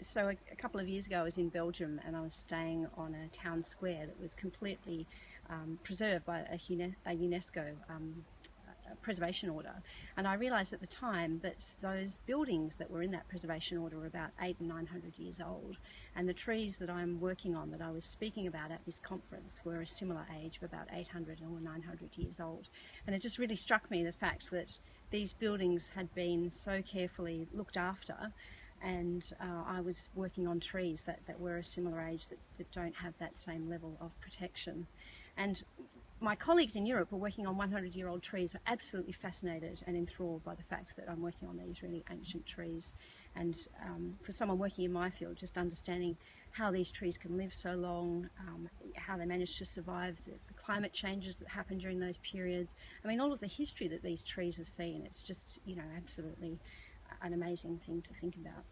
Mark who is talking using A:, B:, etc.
A: So a couple of years ago I was in Belgium and I was staying on a town square that was completely preserved by a UNESCO preservation order, and I realised at the time that those buildings that were in that preservation order were about 800 and 900 years old, and the trees that I'm working on, that I was speaking about at this conference, were a similar age of about 800 or 900 years old. And it just really struck me, the fact that these buildings had been so carefully looked after, and I was working on trees that were a similar age, that don't have that same level of protection. And my colleagues in Europe were working on 100-year-old trees, were absolutely fascinated and enthralled by the fact that I'm working on these really ancient trees. And for someone working in my field, just understanding how these trees can live so long, how they manage to survive the climate changes that happen during those periods. I mean, all of the history that these trees have seen, it's just, absolutely an amazing thing to think about.